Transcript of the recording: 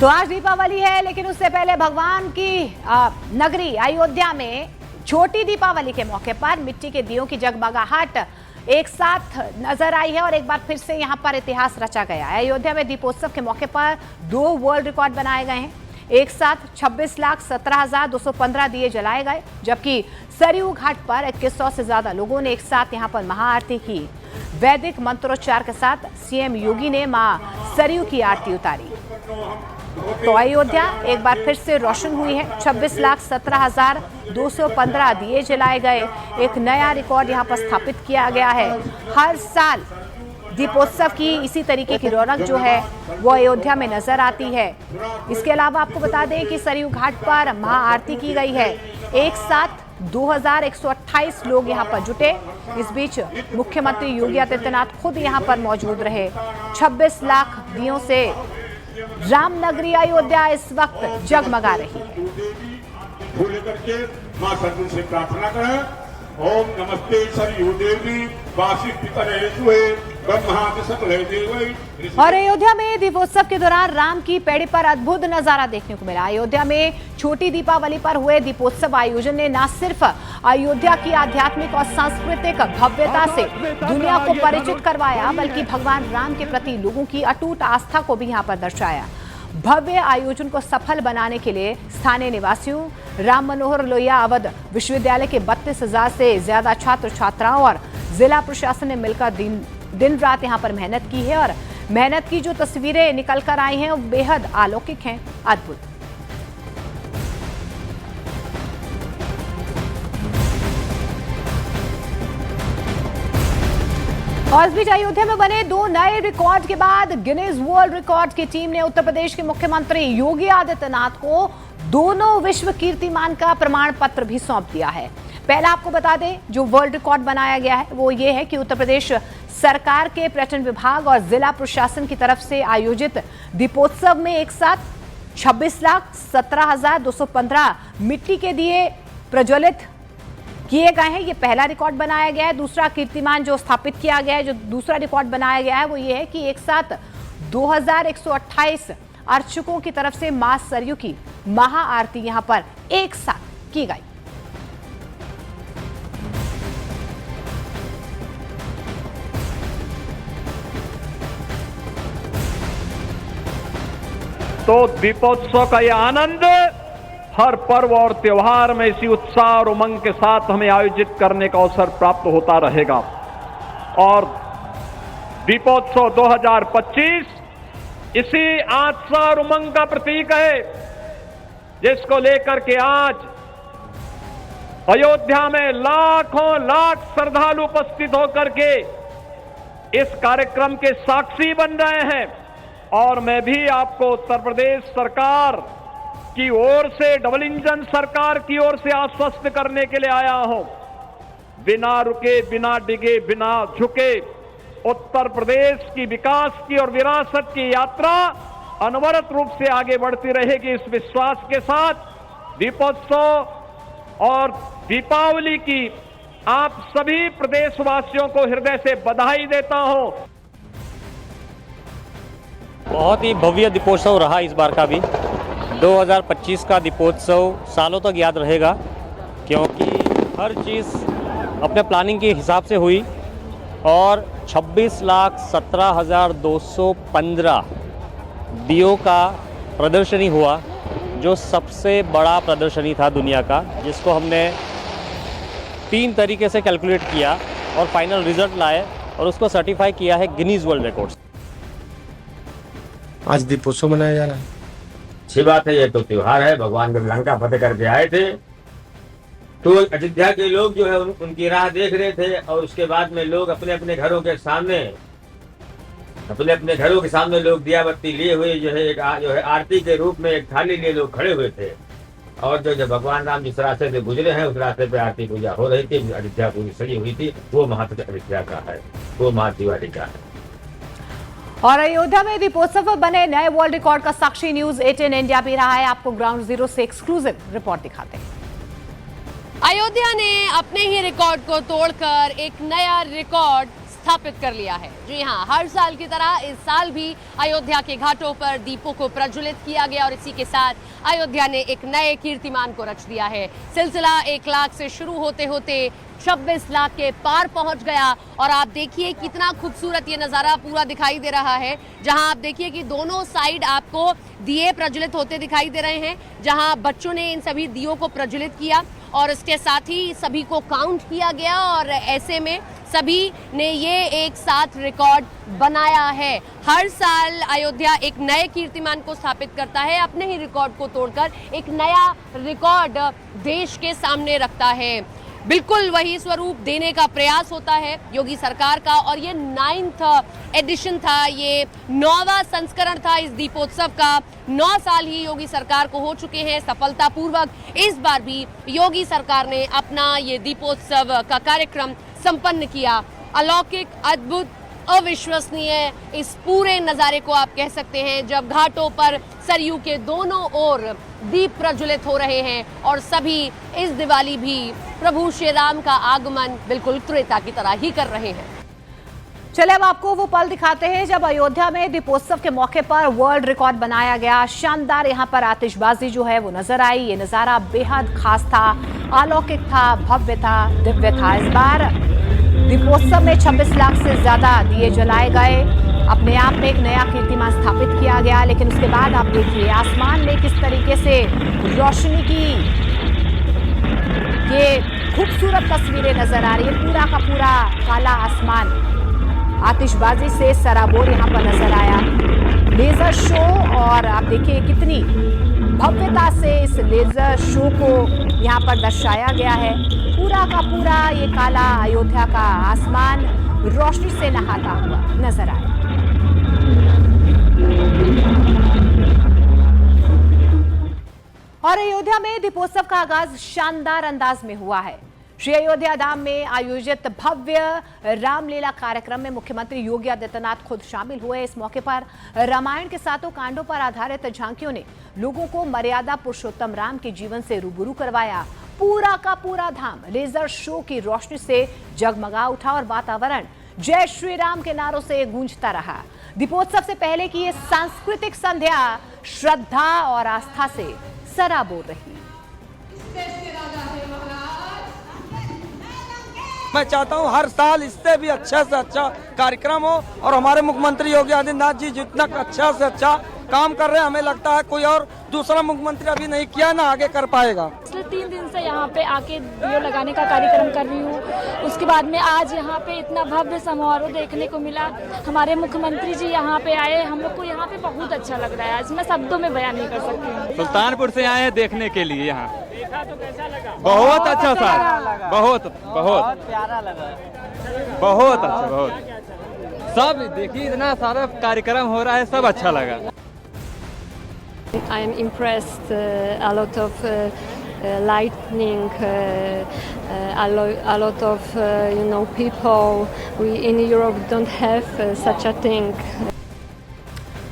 तो आज दीपावली है, लेकिन उससे पहले भगवान की नगरी अयोध्या में छोटी दीपावली के मौके पर मिट्टी के दियों की जगमगाहट एक साथ नजर आई है और एक बार फिर से यहां पर इतिहास रचा गया है। अयोध्या में दीपोत्सव के मौके पर 2 वर्ल्ड रिकॉर्ड बनाए गए हैं। एक साथ 26,17,215 दिए जलाए गए, जबकि सरयू घाट पर 2100 से ज्यादा लोगों ने एक साथ यहां पर महाआरती की। वैदिक मंत्रोच्चार के साथ सीएम योगी ने मां सरयू की आरती उतारी। तो अयोध्या एक बार फिर से रोशन हुई है। 26,17,215 दिए जलाए गए। एक नया रिकॉर्ड यहां पर स्थापित किया गया है। हर साल दीपोत्सव की इसी तरीके की रौनक जो है वो अयोध्या में नजर आती है। इसके अलावा आपको बता दें कि सरयू घाट पर महाआरती की गई है। एक साथ 2128 लोग यहां पर जुटे। इस बीच मुख्यमंत्री योगी आदित्यनाथ खुद यहां पर मौजूद रहे। 26 लाख दियों से रामनगरी अयोध्या इस वक्त जगमगा रही है। भूल करके मां सरयू से प्रार्थना करें। ओम नमस्ते सरयू देवी वासी पितरे सुए और अयोध्या में दीपोत्सव के दौरान राम की पैड़ी पर अद्भुत नजारा देखने को मिला। अयोध्या में छोटी दीपावली पर हुए दीपोत्सव आयोजन ने न सिर्फ अयोध्या की आध्यात्मिक और सांस्कृतिक भव्यता से दुनिया को परिचित करवाया, बल्कि भगवान राम के प्रति लोगों की अटूट आस्था को भी यहाँ पर दर्शाया। भव्य आयोजन को सफल बनाने के लिए स्थानीय निवासियों, राम मनोहर लोहिया अवध विश्वविद्यालय के 32,000 से ज्यादा छात्र छात्राओं और जिला प्रशासन ने मिलकर दिन रात यहां पर मेहनत की है और मेहनत की जो तस्वीरें निकल कर आई हैं वो बेहद अलौकिक हैं, अद्भुत। और इस बीच अयोध्या में बने 2 नए रिकॉर्ड के बाद गिनीज वर्ल्ड रिकॉर्ड की टीम ने उत्तर प्रदेश के मुख्यमंत्री योगी आदित्यनाथ को दोनों विश्व कीर्तिमान का प्रमाण पत्र भी सौंप दिया है। पहला आपको बता दें, जो वर्ल्ड रिकॉर्ड बनाया गया है वो ये है कि उत्तर प्रदेश सरकार के पर्यटन विभाग और जिला प्रशासन की तरफ से आयोजित दीपोत्सव में एक साथ 26,17,215 मिट्टी के दिए प्रज्वलित किए गए हैं। ये पहला रिकॉर्ड बनाया गया है। दूसरा कीर्तिमान जो स्थापित किया गया है, जो दूसरा रिकॉर्ड बनाया गया है वो ये है कि एक साथ 2128 अर्चकों की तरफ से मां सरयू की महाआरती यहां पर एक साथ की गई। तो दीपोत्सव का यह आनंद हर पर्व और त्योहार में इसी उत्साह और उमंग के साथ हमें आयोजित करने का अवसर प्राप्त होता रहेगा। और दीपोत्सव 2025 इसी आस्था और उमंग का प्रतीक है, जिसको लेकर के आज अयोध्या में लाखों लाख श्रद्धालु उपस्थित होकर के इस कार्यक्रम के साक्षी बन रहे हैं। और मैं भी आपको उत्तर प्रदेश सरकार की ओर से, डबल इंजन सरकार की ओर से आश्वस्त करने के लिए आया हूं। बिना रुके, बिना डिगे, बिना झुके उत्तर प्रदेश की विकास की और विरासत की यात्रा अनवरत रूप से आगे बढ़ती रहेगी। इस विश्वास के साथ दीपोत्सव और दीपावली की आप सभी प्रदेशवासियों को हृदय से बधाई देता हूं। बहुत ही भव्य दीपोत्सव रहा इस बार का भी। 2025 का दीपोत्सव सालों तक याद रहेगा, क्योंकि हर चीज़ अपने प्लानिंग के हिसाब से हुई और 26,17,215 दियों का प्रदर्शनी हुआ, जो सबसे बड़ा प्रदर्शनी था दुनिया का, जिसको हमने 3 तरीके से कैलकुलेट किया और फाइनल रिजल्ट लाए और उसको सर्टिफाई किया है गिनीज वर्ल्ड रिकॉर्ड्स। आज दीपोत्सव मनाया जा रहा है। अच्छी बात है, ये तो त्योहार है। भगवान जब लंका फतेह करके आए थे तो अयोध्या के लोग जो है उनकी राह देख रहे थे, और उसके बाद में लोग अपने अपने घरों के सामने लोग दिया बत्ती लिए हुए जो है आरती के रूप में एक थाली लिए लोग खड़े हुए थे। और जो भगवान राम जिस रास्ते से गुजरे हैं उस रास्ते पे आरती पूजा हो रही थी। अयोध्या पूरी सजी हुई थी। वो महत्व अयोध्या का है, वो माँ दिवाली का है। और अयोध्या में दीपोत्सव पर बने नए वर्ल्ड रिकॉर्ड का साक्षी न्यूज 18 इंडिया भी रहा है। आपको ग्राउंड जीरो से एक्सक्लूसिव रिपोर्ट दिखाते हैं। अयोध्या ने अपने ही रिकॉर्ड को तोड़कर एक नया रिकॉर्ड स्थापित कर लिया है। जी हाँ, हर साल की तरह इस साल भी अयोध्या के घाटों पर दीपों को प्रज्वलित किया गया और इसी के साथ अयोध्या ने एक नए कीर्तिमान को रच दिया है। सिलसिला 1 लाख से शुरू होते होते 26 लाख के पार पहुंच गया और आप देखिए कितना खूबसूरत ये नज़ारा पूरा दिखाई दे रहा है, जहां आप देखिए कि दोनों साइड आपको दिए प्रज्वलित होते दिखाई दे रहे हैं, जहां बच्चों ने इन सभी दियों को प्रज्वलित किया और इसके साथ ही सभी को काउंट किया गया और ऐसे में सभी ने ये एक साथ रिकॉर्ड बनाया है। हर साल अयोध्या एक नए कीर्तिमान को स्थापित करता है, अपने ही रिकॉर्ड को तोड़कर एक नया रिकॉर्ड देश के सामने रखता है। बिल्कुल वही स्वरूप देने का प्रयास होता है योगी सरकार का और ये 9th एडिशन था, ये 9वां संस्करण था इस दीपोत्सव का। 9 साल ही योगी सरकार को हो चुके हैं सफलतापूर्वक। इस बार भी योगी सरकार ने अपना ये दीपोत्सव का कार्यक्रम संपन्न किया। अलौकिक, अद्भुत, अविश्वसनीय इस पूरे नज़ारे को आप कह सकते हैं जब घाटों पर सरयू के दोनों ओर दीप प्रज्वलित हो रहे हैं और सभी इस दिवाली भी प्रभु श्री राम का आगमन बिल्कुल त्रेता की तरह ही कर रहे हैं। चले अब आपको वो पल दिखाते हैं जब अयोध्या में दीपोत्सव के मौके पर वर्ल्ड रिकॉर्ड बनाया गया। शानदार यहाँ पर आतिशबाजी जो है वो नजर आई। ये नज़ारा बेहद खास था, अलौकिक था, भव्य था, दिव्य था। इस बार दीपोत्सव में 26 लाख से ज्यादा दिए जलाए गए। अपने आप में एक नया कीर्तिमान स्थापित किया गया, लेकिन उसके बाद आप देखिए आसमान में किस तरीके से रोशनी की ये खूबसूरत तस्वीरें नजर आ रही है। पूरा का पूरा काला आसमान आतिशबाजी से सराबोर यहाँ पर नजर आया। लेजर शो और आप देखिए कितनी भव्यता से इस लेजर शो को यहाँ पर दर्शाया गया है। पूरा का पूरा ये काला अयोध्या का आसमान रोशनी से नहाता हुआ नजर आया। और अयोध्या में दीपोत्सव का आगाज शानदार अंदाज में हुआ है। श्री अयोध्या धाम में आयोजित भव्य रामलीला कार्यक्रम में मुख्यमंत्री योगी आदित्यनाथ खुद शामिल हुए। इस मौके पर रामायण के 7 कांडों पर आधारित झांकियों ने लोगों को मर्यादा पुरुषोत्तम राम के जीवन से रूबरू करवाया। पूरा का पूरा धाम लेजर शो की रोशनी से जगमगा उठा और वातावरण जय श्री राम के नारों से गूंजता रहा। दीपोत्सव से पहले की ये सांस्कृतिक संध्या श्रद्धा और आस्था से सराबोर रही। मैं चाहता हूं हर साल इससे भी अच्छा से अच्छा कार्यक्रम हो और हमारे मुख्यमंत्री योगी आदित्यनाथ जी जितना अच्छा से अच्छा काम कर रहे हैं, हमें लगता है कोई और दूसरा मुख्यमंत्री अभी नहीं किया ना आगे कर पाएगा। पिछले 3 दिन से यहाँ पे आके दियो लगाने का कार्यक्रम कर रही हूँ। उसके बाद में आज यहाँ पे इतना भव्य समारोह देखने को मिला। हमारे मुख्यमंत्री जी यहाँ पे आए, हम लोग को यहाँ पे बहुत अच्छा लग रहा है। आज मैं शब्दों में बयान नहीं कर सकती हूँ। सुल्तानपुर से आए हैं देखने के लिए। यहाँ देखा तो कैसा लगा? बहुत अच्छा सर, बहुत प्यारा लगा, बहुत अच्छा, बहुत सब देखिए इतना सारा कार्यक्रम हो रहा है, सब अच्छा लगा। I am impressed, a lot of lightning, a lot of people. We in Europe don't have such a thing.